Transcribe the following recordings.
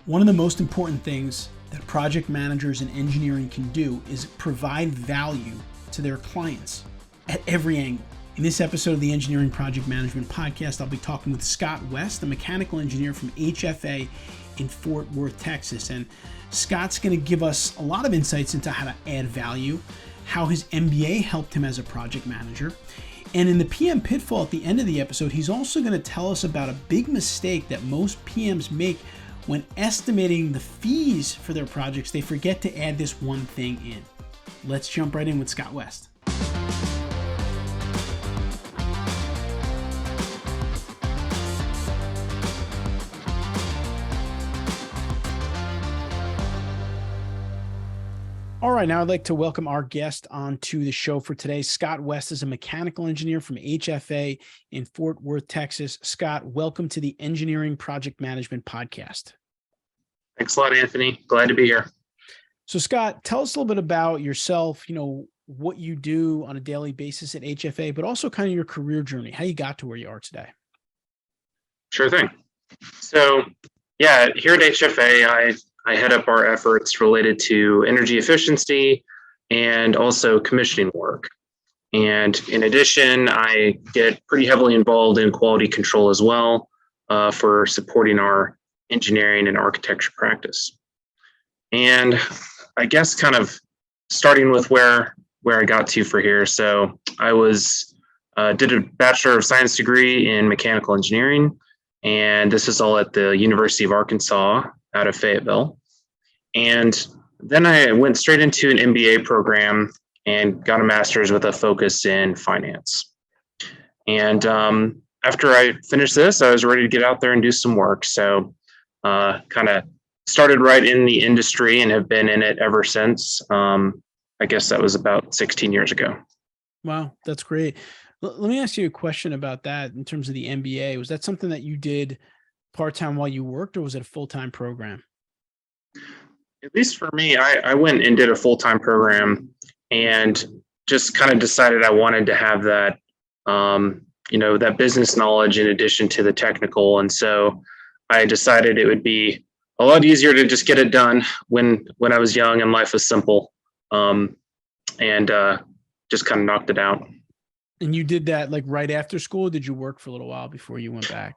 One of the most important things that project managers in engineering can do is provide value to their clients at every angle. In this episode of the Engineering Project Management Podcast, I'll be talking with Scott West, a mechanical engineer from HFA in Fort Worth, Texas. And Scott's going to give us a lot of insights into how to add value, how his MBA helped him as a project manager. And in the PM Pitfall at the end of the episode, he's also going to tell us about a big mistake that most PMs make when estimating the fees for their projects. They forget to add this one thing in. Let's jump right in with Scott West. All right, now I'd like to welcome our guest onto the show for today. Scott West is a mechanical engineer from HFA in Fort Worth, Texas. Scott, welcome to the Engineering Project Management Podcast. Thanks a lot, Anthony. Glad to be here. So Scott, tell us a little bit about yourself, what you do on a daily basis at HFA, but also kind of your career journey, how you got to where you are today. Sure thing. So here at HFA, I head up our efforts related to energy efficiency and also commissioning work. And in addition, I get pretty heavily involved in quality control as well for supporting our engineering and architecture practice. And I guess kind of starting with where I got to for here. So I did a Bachelor of Science degree in mechanical engineering, and this is all at the University of Arkansas out of Fayetteville. And then I went straight into an MBA program and got a master's with a focus in finance. And after I finished this, I was ready to get out there and do some work. So kind of started right in the industry and have been in it ever since. I guess that was about 16 years ago. Wow, that's great. Let me ask you a question about that in terms of the MBA. Was that something that you did part-time while you worked, or was it a full-time program? At least for me, I went and did a full-time program and just kind of decided I wanted to have that, that business knowledge in addition to the technical. And so I decided it would be a lot easier to just get it done when I was young and life was simple, and just kind of knocked it out. And you did that like right after school? Or did you work for a little while before you went back?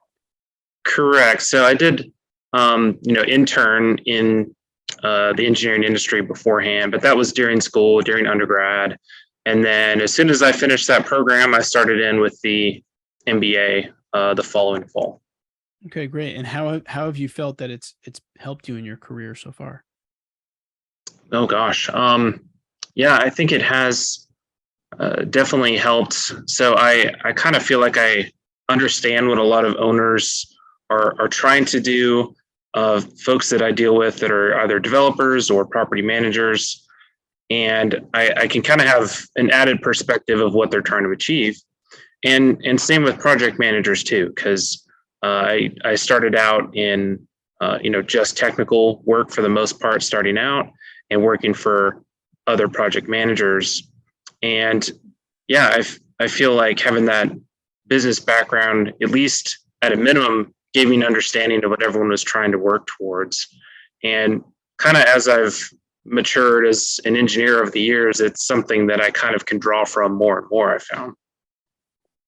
Correct. So I did, intern in the engineering industry beforehand, but that was during school, during undergrad. And then as soon as I finished that program, I started in with the MBA the following fall. Okay, great. And how have you felt that it's helped you in your career so far? Oh gosh. I think it has definitely helped. So I kind of feel like I understand what a lot of owners are trying to do, folks that I deal with that are either developers or property managers. And I can kind of have an added perspective of what they're trying to achieve. And same with project managers too, because I started out in, just technical work for the most part, starting out and working for other project managers. And I feel like having that business background, at least at a minimum, gave me an understanding of what everyone was trying to work towards. And kind of as I've matured as an engineer over the years, it's something that I kind of can draw from more and more, I found.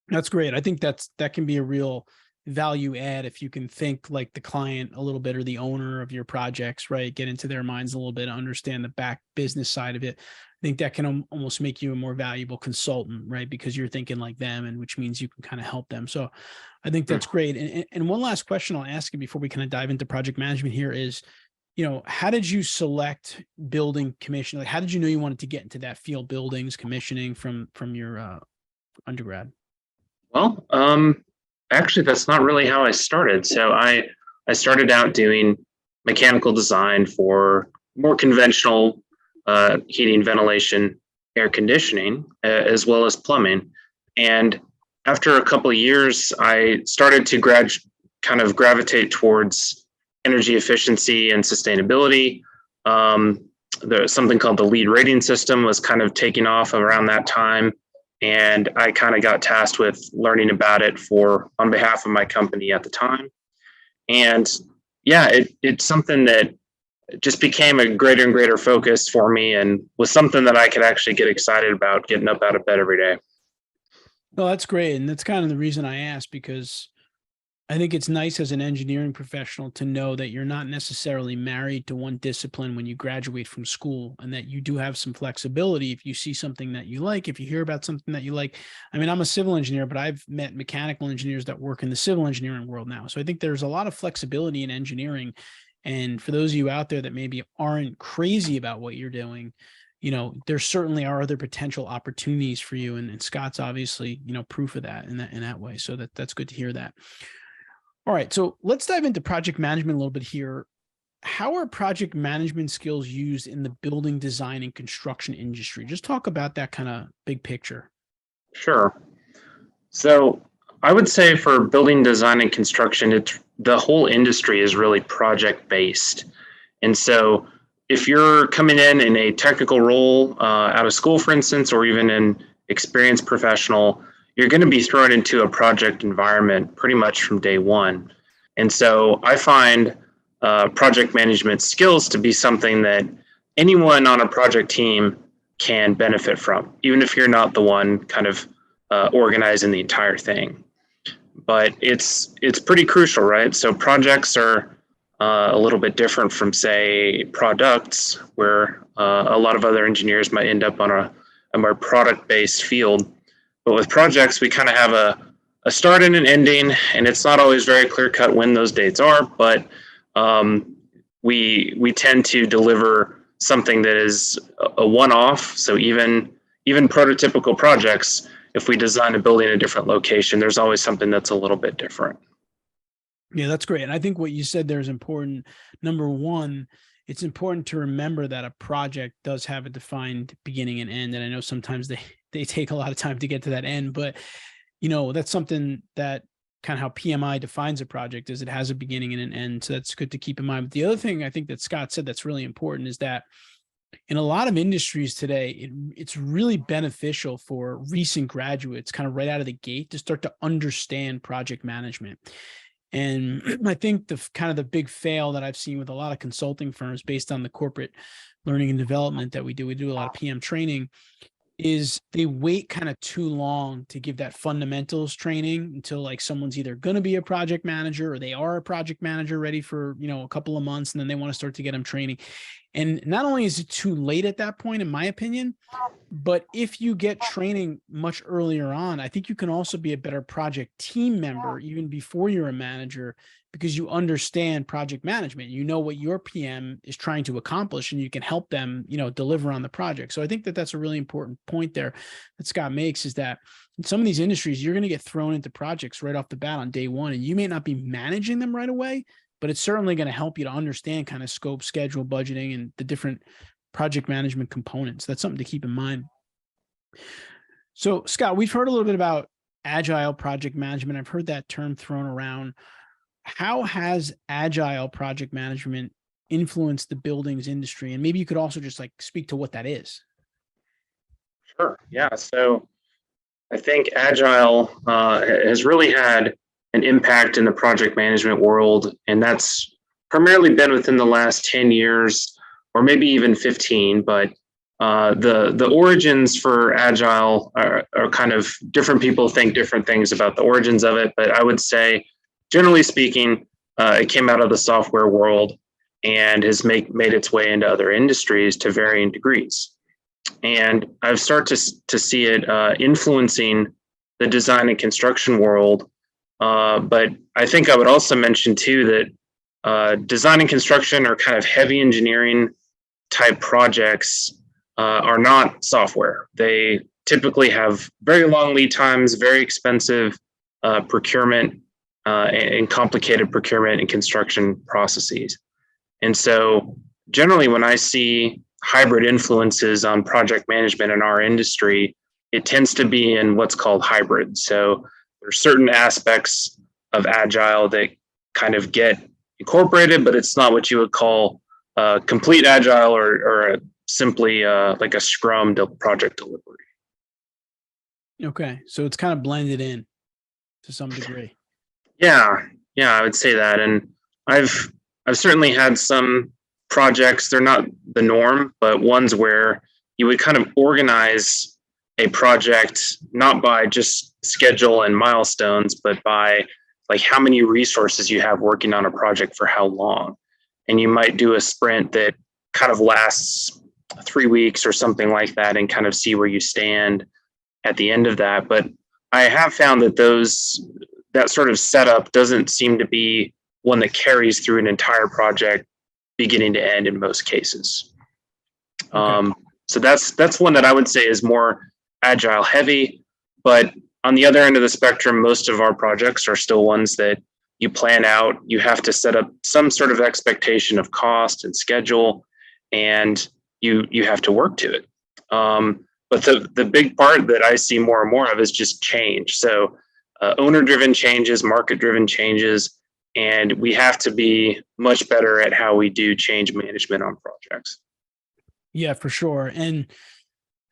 That's great. I think that can be a real value add if you can think like the client a little bit or the owner of your projects, right? Get into their minds a little bit, understand the back business side of it. I think that can almost make you a more valuable consultant, right? Because you're thinking like them, and which means you can kind of help them. So I think that's great. And one last question I'll ask you before we kind of dive into project management here is, how did you select building commission? Like, how did you know you wanted to get into that field, buildings, commissioning from your undergrad? Well, actually, that's not really how I started. So I started out doing mechanical design for more conventional heating, ventilation, air conditioning, as well as plumbing. And after a couple of years, I started to kind of gravitate towards energy efficiency and sustainability. There's something called the LEED rating system was kind of taking off around that time. And I kind of got tasked with learning about it on behalf of my company at the time. And yeah, it's something that just became a greater and greater focus for me and was something that I could actually get excited about getting up out of bed every day. Well, that's great. And that's kind of the reason I asked, because I think it's nice as an engineering professional to know that you're not necessarily married to one discipline when you graduate from school, and that you do have some flexibility if you see something that you like, if you hear about something that you like. I mean, I'm a civil engineer, but I've met mechanical engineers that work in the civil engineering world now. So I think there's a lot of flexibility in engineering. And for those of you out there that maybe aren't crazy about what you're doing, there certainly are other potential opportunities for you. And Scott's obviously, proof of that in that way. So that's good to hear that. All right, so let's dive into project management a little bit here. How are project management skills used in the building design and construction industry? Just talk about that kind of big picture. Sure. So I would say for building design and construction, the whole industry is really project based. And so if you're coming in a technical role out of school, for instance, or even an experienced professional, you're going to be thrown into a project environment pretty much from day one. And so I find project management skills to be something that anyone on a project team can benefit from, even if you're not the one kind of organizing the entire thing. But it's pretty crucial, right? So projects are a little bit different from, say, products, where a lot of other engineers might end up on a more product-based field. But with projects, we kind of have a start and an ending, and it's not always very clear-cut when those dates are, but we tend to deliver something that is a one-off. So even prototypical projects, if we design a building in a different location, there's always something that's a little bit different. Yeah, that's great. And I think what you said there is important. Number one, it's important to remember that a project does have a defined beginning and end. And I know sometimes they take a lot of time to get to that end, but that's something that kind of how PMI defines a project is it has a beginning and an end. So that's good to keep in mind. But the other thing I think that Scott said that's really important is that in a lot of industries today, it's really beneficial for recent graduates kind of right out of the gate to start to understand project management. And I think the big fail that I've seen with a lot of consulting firms based on the corporate learning and development that we do a lot of PM training, is they wait kind of too long to give that fundamentals training until like someone's either going to be a project manager or they are a project manager ready for, a couple of months, and then they want to start to get them training. And not only is it too late at that point, in my opinion, but if you get training much earlier on, I think you can also be a better project team member even before you're a manager, because you understand project management. You know what your PM is trying to accomplish, and you can help them, deliver on the project. So I think that that's a really important point there that Scott makes, is that in some of these industries, you're going to get thrown into projects right off the bat on day one, and you may not be managing them right away, but it's certainly going to help you to understand kind of scope, schedule, budgeting, and the different project management components. That's something to keep in mind. So, Scott, we've heard a little bit about Agile project management. I've heard that term thrown around. How has Agile project management influenced the buildings industry? And maybe you could also just speak to what that is. Sure. Yeah. So I think Agile has really had an impact in the project management world, and that's primarily been within the last 10 years or maybe even 15. But the origins for Agile are kind of different. People think different things about the origins of it, but I would say, generally speaking, it came out of the software world and has made its way into other industries to varying degrees. And I've started to see it influencing the design and construction world. But I think I would also mention too that design and construction are kind of heavy engineering type projects are not software. They typically have very long lead times, very expensive procurement and complicated procurement and construction processes. And so generally when I see hybrid influences on project management in our industry, it tends to be in what's called hybrid. So there's certain aspects of Agile that kind of get incorporated, but it's not what you would call complete Agile or simply like a Scrum project delivery. Okay, so it's kind of blended in to some degree. Yeah, I would say that. And I've I've certainly had some projects, they're not the norm, but ones where you would kind of organize a project not by just schedule and milestones, but by like how many resources you have working on a project for how long. And you might do a sprint that kind of lasts 3 weeks or something like that and kind of see where you stand at the end of that. But I have found that that sort of setup doesn't seem to be one that carries through an entire project beginning to end in most cases. Okay. So that's one that I would say is more agile heavy. But on the other end of the spectrum, most of our projects are still ones that you plan out. You have to set up some sort of expectation of cost and schedule, and you have to work to it. But the big part that I see more and more of is just change. So owner-driven changes, market-driven changes, and we have to be much better at how we do change management on projects. Yeah, for sure. And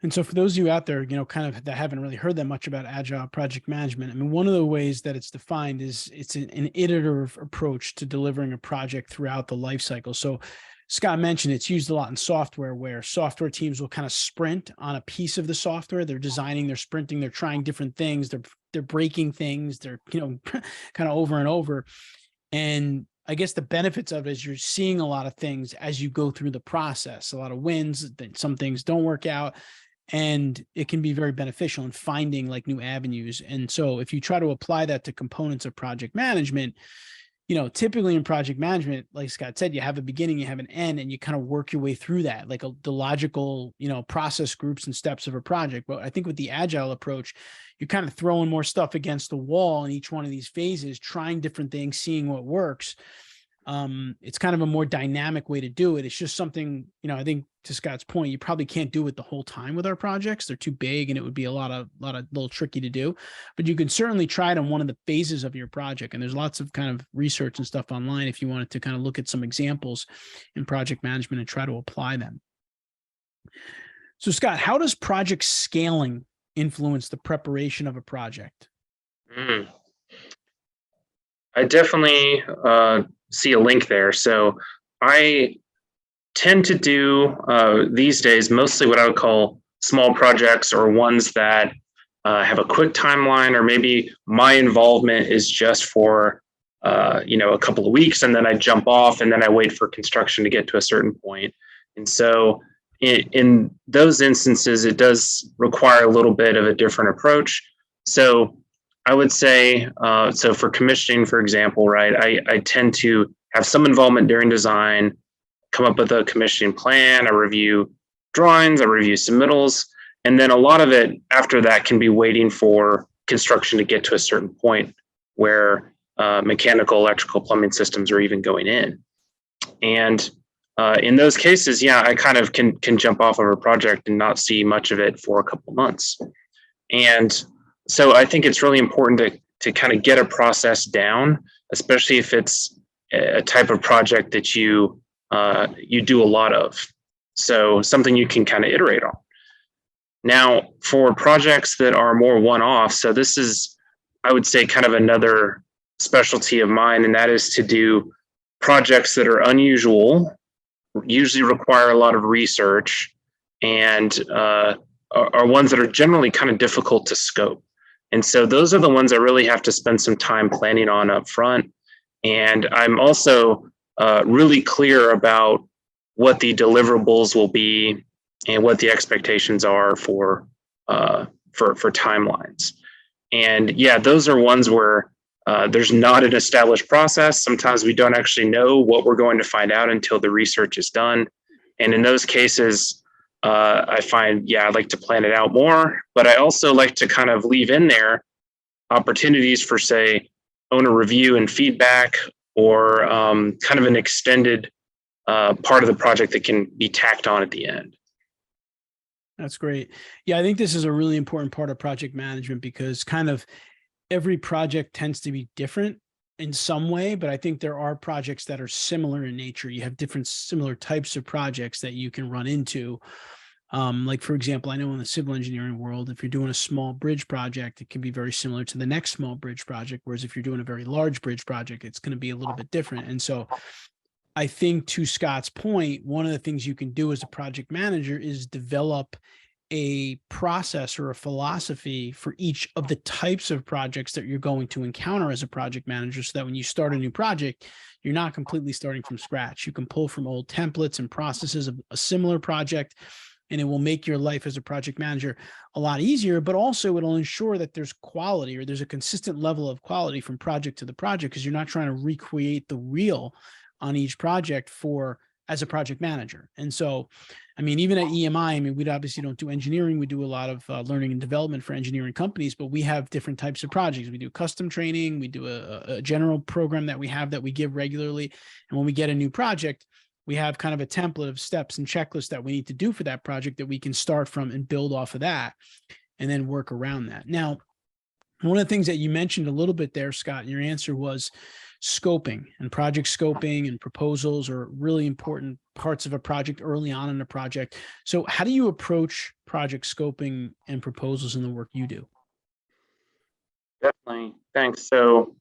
so for those of you out there, kind of that haven't really heard that much about agile project management, I mean, one of the ways that it's defined is it's an iterative approach to delivering a project throughout the life cycle. So Scott mentioned it's used a lot in software, where software teams will kind of sprint on a piece of the software. They're designing, they're sprinting, they're trying different things, they're breaking things, they're kind of over and over. And I guess the benefits of it is you're seeing a lot of things as you go through the process, a lot of wins, some things don't work out, and it can be very beneficial in finding like new avenues. And so if you try to apply that to components of project management, typically in project management, like Scott said, you have a beginning, you have an end, and you kind of work your way through that, like the logical, process groups and steps of a project. But I think with the agile approach, you're kind of throwing more stuff against the wall in each one of these phases, trying different things, seeing what works. It's kind of a more dynamic way to do it. It's just something, I think to Scott's point, you probably can't do it the whole time with our projects. They're too big and it would be a lot of little tricky to do, but you can certainly try it on one of the phases of your project. And there's lots of kind of research and stuff online if you wanted to kind of look at some examples in project management and try to apply them. So Scott, how does project scaling influence the preparation of a project? I definitely see a link there. So I tend to do these days mostly what I would call small projects, or ones that have a quick timeline, or maybe my involvement is just for a couple of weeks, and then I jump off and then I wait for construction to get to a certain point. And so in those instances, it does require a little bit of a different approach. So I would say, so for commissioning, for example, right, I tend to have some involvement during design, come up with a commissioning plan, I review drawings, I review submittals, and then a lot of it after that can be waiting for construction to get to a certain point where mechanical, electrical, plumbing systems are even going in. And in those cases, yeah, I kind of can jump off of a project and not see much of it for a couple of months. And so I think it's really important to kind of get a process down, especially if it's a type of project that you do a lot of. So something you can kind of iterate on. Now, for projects that are more one-off, so this is, I would say, kind of another specialty of mine, and that is to do projects that are unusual, usually require a lot of research, and are ones that are generally kind of difficult to scope. And so those are the ones I really have to spend some time planning on up front. And I'm also really clear about what the deliverables will be and what the expectations are for timelines. And yeah, those are ones where there's not an established process. Sometimes we don't actually know what we're going to find out until the research is done. And in those cases, I find, yeah, I'd like to plan it out more, but I also like to kind of leave in there opportunities for, say, owner review and feedback, or kind of an extended part of the project that can be tacked on at the end. That's great. Yeah, I think this is a really important part of project management, because kind of every project tends to be different in some way, but I think there are projects that are similar in nature. You have different similar types of projects that you can run into. Like, for example, I know in the civil engineering world, if you're doing a small bridge project, it can be very similar to the next small bridge project. Whereas if you're doing a very large bridge project, it's going to be a little bit different. And so I think to Scott's point, one of the things you can do as a project manager is develop a process or a philosophy for each of the types of projects that you're going to encounter as a project manager, so that when you start a new project, you're not completely starting from scratch. You can pull from old templates and processes of a similar project, and it will make your life as a project manager a lot easier, but also it'll ensure that there's quality, or there's a consistent level of quality from project to the project, because you're not trying to recreate the wheel on each project as a project manager. And so, I mean, even at EMI, I mean, we obviously don't do engineering. We do a lot of learning and development for engineering companies, but we have different types of projects. We do custom training. We do a general program that we have that we give regularly. And when we get a new project, we have kind of a template of steps and checklists that we need to do for that project that we can start from and build off of that and then work around that. Now, one of the things that you mentioned a little bit there, Scott, in your answer was scoping, and project scoping and proposals are really important parts of a project early on in a project. So how do you approach project scoping and proposals in the work you do? Definitely. Thanks. So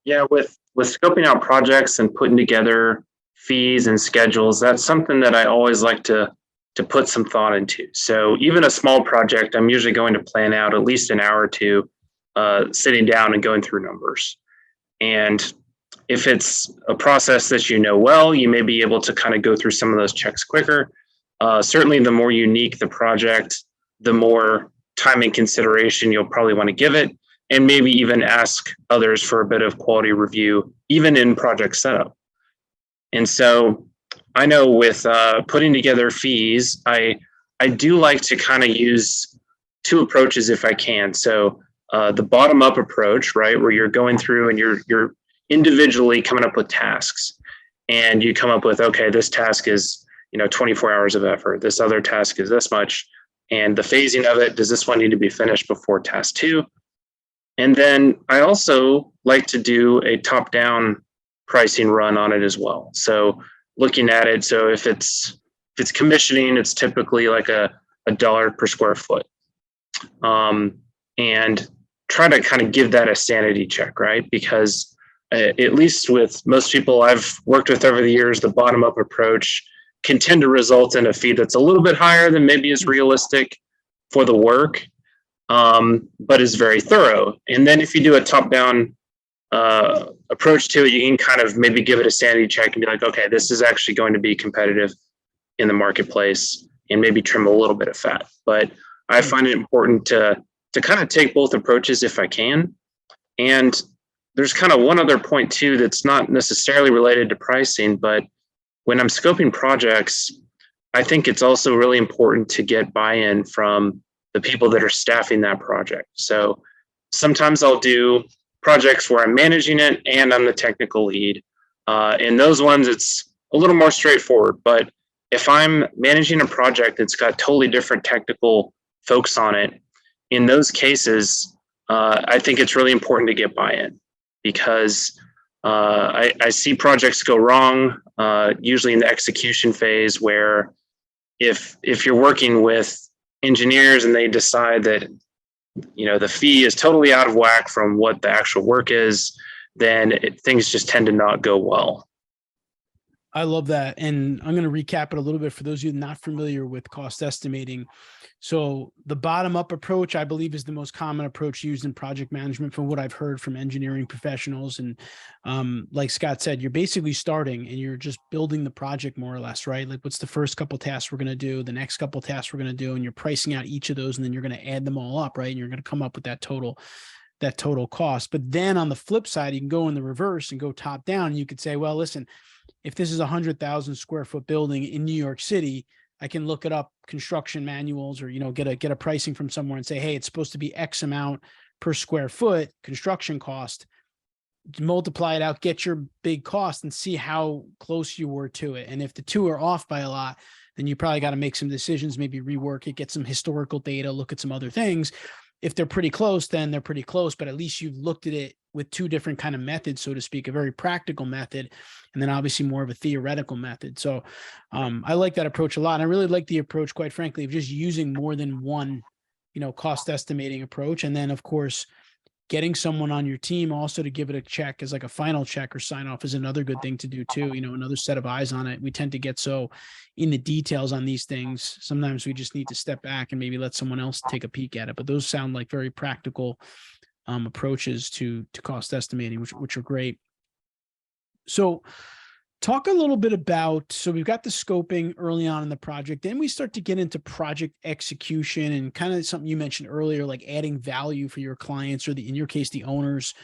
yeah, with scoping out projects and putting together fees and schedules, that's something that I always like to put some thought into. So even a small project, I'm usually going to plan out at least an hour or two sitting down and going through numbers. And if it's a process that you know well, you may be able to kind of go through some of those checks quicker. Certainly, the more unique the project, the more time and consideration you'll probably want to give it, and maybe even ask others for a bit of quality review, even in project setup. And so I know with putting together fees, I do like to kind of use two approaches if I can. So the bottom up approach, right, where you're going through and you're individually coming up with tasks, and you come up with, okay, this task is 24 hours of effort. This other task is this much, and the phasing of it. Does this one need to be finished before task 2? And then I also like to do a top-down pricing run on it as well. So looking at it, so if it's commissioning, it's typically like a dollar per square foot, and try to kind of give that a sanity check, right? Because at least with most people I've worked with over the years, the bottom-up approach can tend to result in a fee that's a little bit higher than maybe is realistic for the work, but is very thorough. And then if you do a top-down approach to it, you can kind of maybe give it a sanity check and be like, okay, this is actually going to be competitive in the marketplace, and maybe trim a little bit of fat. But I find it important to kind of take both approaches if I can. And there's kind of one other point too that's not necessarily related to pricing, but when I'm scoping projects, I think it's also really important to get buy-in from the people that are staffing that project. So sometimes I'll do projects where I'm managing it and I'm the technical lead. In those ones, it's a little more straightforward. But if I'm managing a project that's got totally different technical folks on it, in those cases, I think it's really important to get buy-in, because I see projects go wrong, usually in the execution phase, where if you're working with engineers and they decide that the fee is totally out of whack from what the actual work is, then things just tend to not go well. I love that. And I'm going to recap it a little bit for those of you not familiar with cost estimating. So the bottom up approach, I believe, is the most common approach used in project management from what I've heard from engineering professionals. And like Scott said, you're basically starting and you're just building the project more or less, right? Like, what's the first couple tasks we're going to do, the next couple tasks we're going to do, and you're pricing out each of those, and then you're going to add them all up, right? And you're going to come up with that total cost. But then on the flip side, you can go in the reverse and go top down. And you could say, well, listen, if this is a 100,000 square foot building in New York City, I can look it up construction manuals, or, get a pricing from somewhere and say, hey, it's supposed to be X amount per square foot construction cost. Multiply it out, get your big cost, and see how close you were to it. And if the two are off by a lot, then you probably got to make some decisions, maybe rework it, get some historical data, look at some other things. If they're pretty close, then they're pretty close, but at least you've looked at it with two different kind of methods, so to speak, a very practical method, and then obviously more of a theoretical method. So I like that approach a lot. And I really like the approach, quite frankly, of just using more than one, cost estimating approach. And then, of course, getting someone on your team also to give it a check as like a final check or sign off is another good thing to do too. Another set of eyes on it. We tend to get so in the details on these things. Sometimes we just need to step back and maybe let someone else take a peek at it. But those sound like very practical approaches to cost estimating, which are great. So talk a little bit about, so we've got the scoping early on in the project, then we start to get into project execution and kind of something you mentioned earlier, like adding value for your clients or in your case, the owners.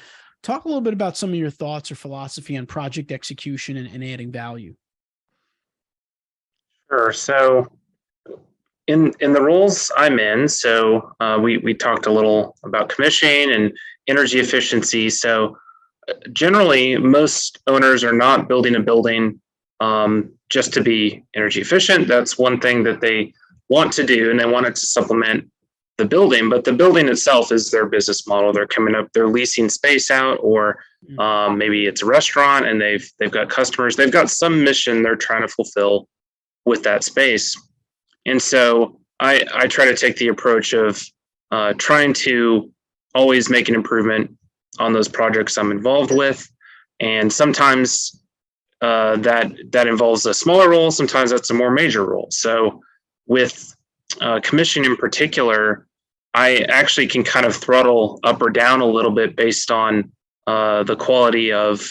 Talk a little bit about some of your thoughts or philosophy on project execution and adding value. Sure. So in the roles I'm in, so we talked a little about commissioning and energy efficiency. So generally, most owners are not building a building just to be energy efficient. That's one thing that they want to do, and they want it to supplement the building. But the building itself is their business model. They're leasing space out, or maybe it's a restaurant, and they've got customers. They've got some mission they're trying to fulfill with that space. And so I try to take the approach of trying to always make an improvement on those projects I'm involved with. And sometimes that involves a smaller role. Sometimes that's a more major role. So with commissioning in particular, I actually can kind of throttle up or down a little bit based on the quality of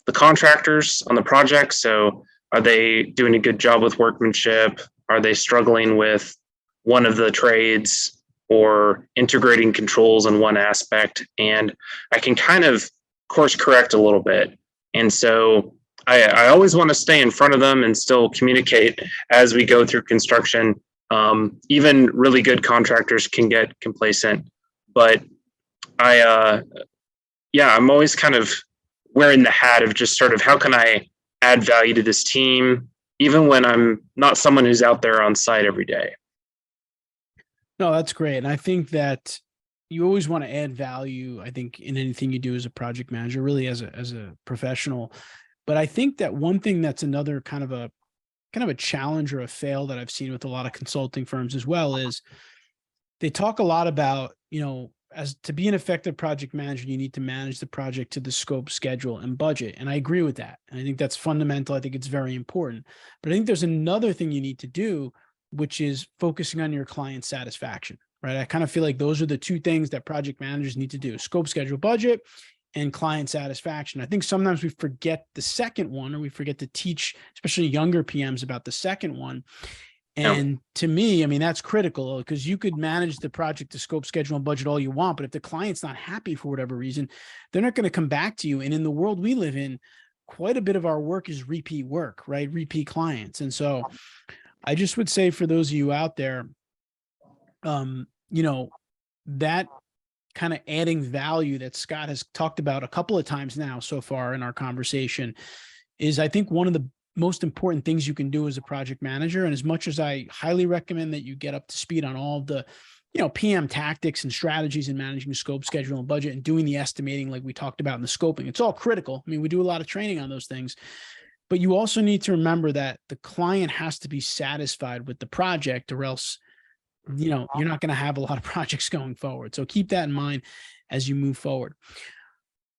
the contractors on the project. So are they doing a good job with workmanship? Are they struggling with one of the trades, or integrating controls in one aspect? And I can kind of course correct a little bit. And so I always want to stay in front of them and still communicate as we go through construction. Even really good contractors can get complacent, but I'm always kind of wearing the hat of just sort of, how can I add value to this team, even when I'm not someone who's out there on site every day. No, that's great. And I think that you always want to add value, I think, in anything you do as a project manager, really as a professional. But I think that one thing that's another kind of a challenge or a fail that I've seen with a lot of consulting firms as well is they talk a lot about, as to be an effective project manager, you need to manage the project to the scope, schedule, and budget. And I agree with that. And I think that's fundamental. I think it's very important. But I think there's another thing you need to do, which is focusing on your client satisfaction, right? I kind of feel like those are the two things that project managers need to do: scope, schedule, budget, and client satisfaction. I think sometimes we forget the second one, or we forget to teach, especially younger PMs, about the second one. And to me, I mean, that's critical, because you could manage the project to scope, schedule, and budget all you want, but if the client's not happy for whatever reason, they're not going to come back to you. And in the world we live in, quite a bit of our work is repeat work, right? Repeat clients. And so I just would say, for those of you out there, that kind of adding value that Scott has talked about a couple of times now so far in our conversation is, I think, one of the most important things you can do as a project manager. And as much as I highly recommend that you get up to speed on all of the, PM tactics and strategies in managing scope, schedule, and budget, and doing the estimating like we talked about in the scoping, it's all critical. I mean, we do a lot of training on those things, but you also need to remember that the client has to be satisfied with the project, or else, you're not going to have a lot of projects going forward. So keep that in mind as you move forward.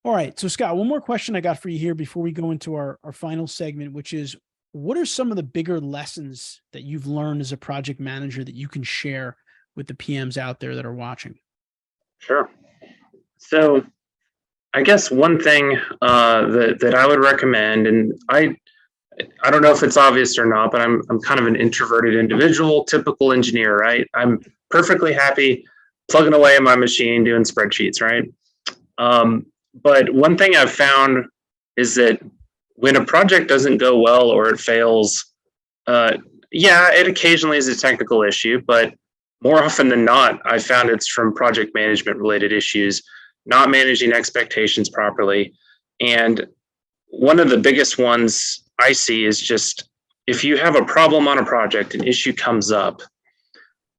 All right. So Scott, one more question I got for you here before we go into our final segment, which is, what are some of the bigger lessons that you've learned as a project manager that you can share with the PMs out there that are watching? Sure. So I guess one thing that I would recommend, and I don't know if it's obvious or not, but I'm kind of an introverted individual, typical engineer, right? I'm perfectly happy plugging away in my machine doing spreadsheets, right? But one thing I've found is that when a project doesn't go well or it fails, it occasionally is a technical issue, but more often than not, I found it's from project management related issues, not managing expectations properly. And one of the biggest ones I see is just, if you have a problem on a project, an issue comes up.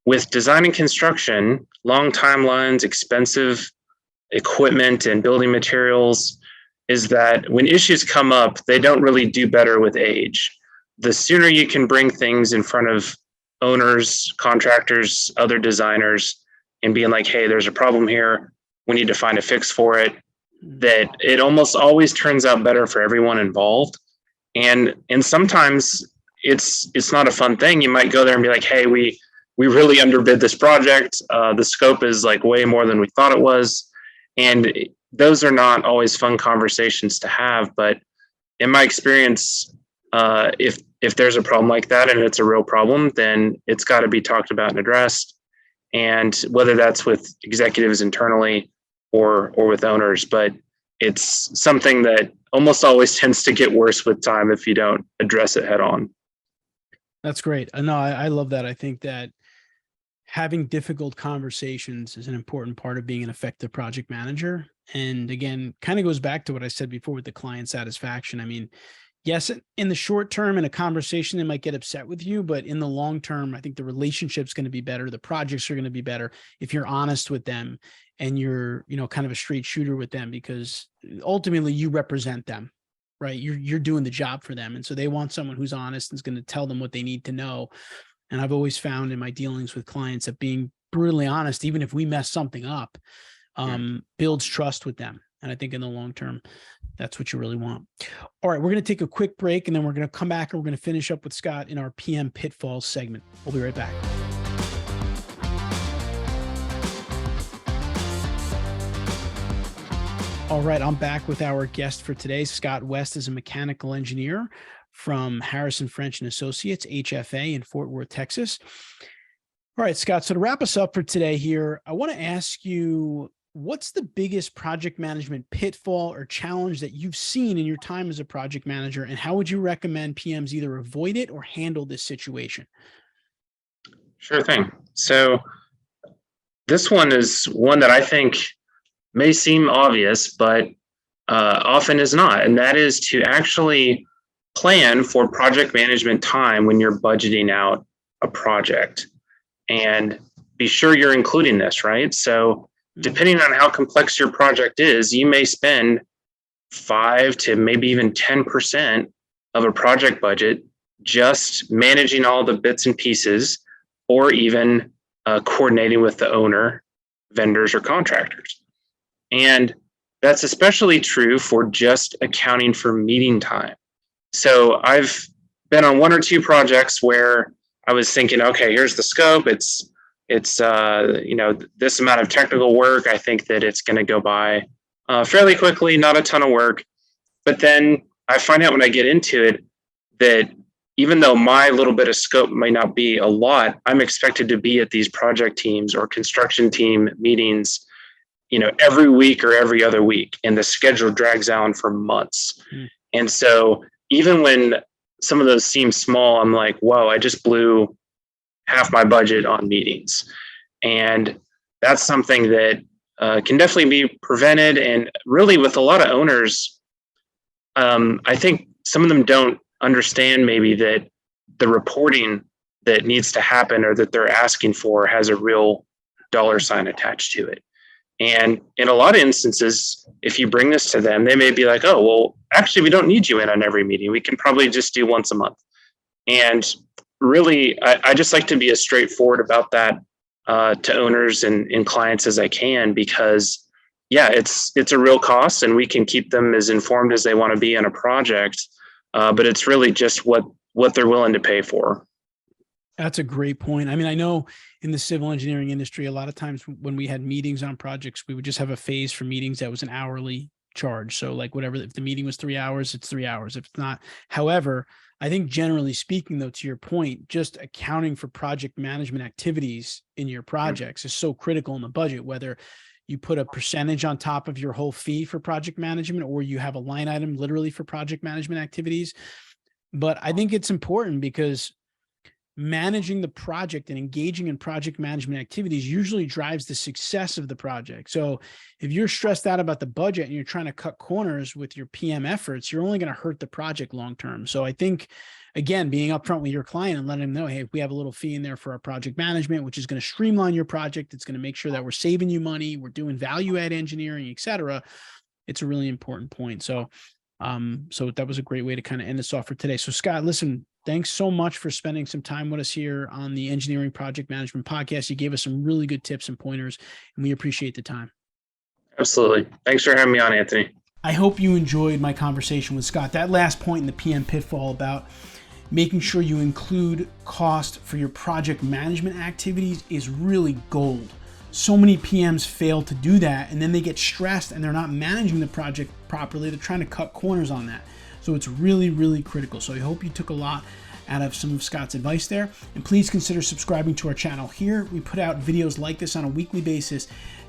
With design and construction, long timelines, expensive equipment and building materials, is that when issues come up, they don't really do better with age. The sooner you can bring things in front of owners, contractors, other designers, and being like, hey, there's a problem here, we need to find a fix for it, that it almost always turns out better for everyone involved. And sometimes it's not a fun thing. You might go there and be like, hey, we really underbid this project. The scope is like way more than we thought it was. And those are not always fun conversations to have. But in my experience, if there's a problem like that and it's a real problem, then it's got to be talked about and addressed. And whether that's with executives internally or with owners, but it's something that almost always tends to get worse with time if you don't address it head on. That's great. No, I love that. I think that having difficult conversations is an important part of being an effective project manager. And again, kind of goes back to what I said before with the client satisfaction. I mean, yes, in the short term, in a conversation, they might get upset with you, but in the long term, I think the relationship's going to be better. The projects are going to be better if you're honest with them and you're, kind of a straight shooter with them, because ultimately you represent them, right? You're doing the job for them. And so they want someone who's honest and is going to tell them what they need to know. And I've always found in my dealings with clients that being brutally honest, even if we mess something up, builds trust with them. And I think in the long term, that's what you really want. All right, we're going to take a quick break, and then we're going to come back and we're going to finish up with Scott in our PM Pitfall segment. We'll be right back. All right, I'm back with our guest for today. Scott West is a mechanical engineer from Harrison French and Associates, HFA, in Fort Worth, Texas. All right, Scott, so to wrap us up for today here, I want to ask you, what's the biggest project management pitfall or challenge that you've seen in your time as a project manager, and how would you recommend PMs either avoid it or handle this situation? Sure thing. So this one is one that I think may seem obvious, but often is not, and that is to actually plan for project management time when you're budgeting out a project, and be sure you're including this, right? So depending on how complex your project is, you may spend 5 to maybe even 10% of a project budget just managing all the bits and pieces, or even coordinating with the owner, vendors, or contractors. And that's especially true for just accounting for meeting time. So I've been on 1 or 2 projects where I was thinking, okay, here's the scope. It's this amount of technical work. I think that it's going to go by fairly quickly, not a ton of work. But then I find out when I get into it that even though my little bit of scope may not be a lot, I'm expected to be at these project teams or construction team meetings, every week or every other week, and the schedule drags on for months. And so even when some of those seem small, I'm like, whoa, I just blew half my budget on meetings. And that's something that can definitely be prevented. And really with a lot of owners, I think some of them don't understand maybe that the reporting that needs to happen or that they're asking for has a real dollar sign attached to it. And in a lot of instances, if you bring this to them, they may be like, oh, well, actually, we don't need you in on every meeting. We can probably just do once a month. And really, I just like to be as straightforward about that to owners and clients as I can, because, yeah, it's a real cost, and we can keep them as informed as they want to be on a project. But it's really just what they're willing to pay for. That's a great point. I mean, I know in the civil engineering industry, a lot of times when we had meetings on projects, we would just have a phase for meetings that was an hourly charge. So like whatever, if the meeting was 3 hours, it's 3 hours. If it's not, however, I think generally speaking, though, to your point, just accounting for project management activities in your projects is so critical in the budget, whether you put a percentage on top of your whole fee for project management, or you have a line item literally for project management activities. But I think it's important because managing the project and engaging in project management activities usually drives the success of the project. So if you're stressed out about the budget and you're trying to cut corners with your PM efforts, you're only going to hurt the project long-term. So I think, again, being upfront with your client and letting them know, hey, we have a little fee in there for our project management, which is going to streamline your project. It's going to make sure that we're saving you money. We're doing value add engineering, et cetera. It's a really important point. So that was a great way to kind of end this off for today. So Scott, listen, thanks so much for spending some time with us here on the Engineering Project Management Podcast. You gave us some really good tips and pointers, and we appreciate the time. Absolutely. Thanks for having me on, Anthony. I hope you enjoyed my conversation with Scott. That last point in the PM pitfall about making sure you include cost for your project management activities is really gold. So many PMs fail to do that, and then they get stressed and they're not managing the project properly. They're trying to cut corners on that. So it's really, really critical. So I hope you took a lot out of some of Scott's advice there. And please consider subscribing to our channel here. We put out videos like this on a weekly basis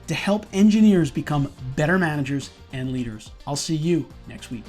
to help engineers become better managers and leaders. I'll see you next week.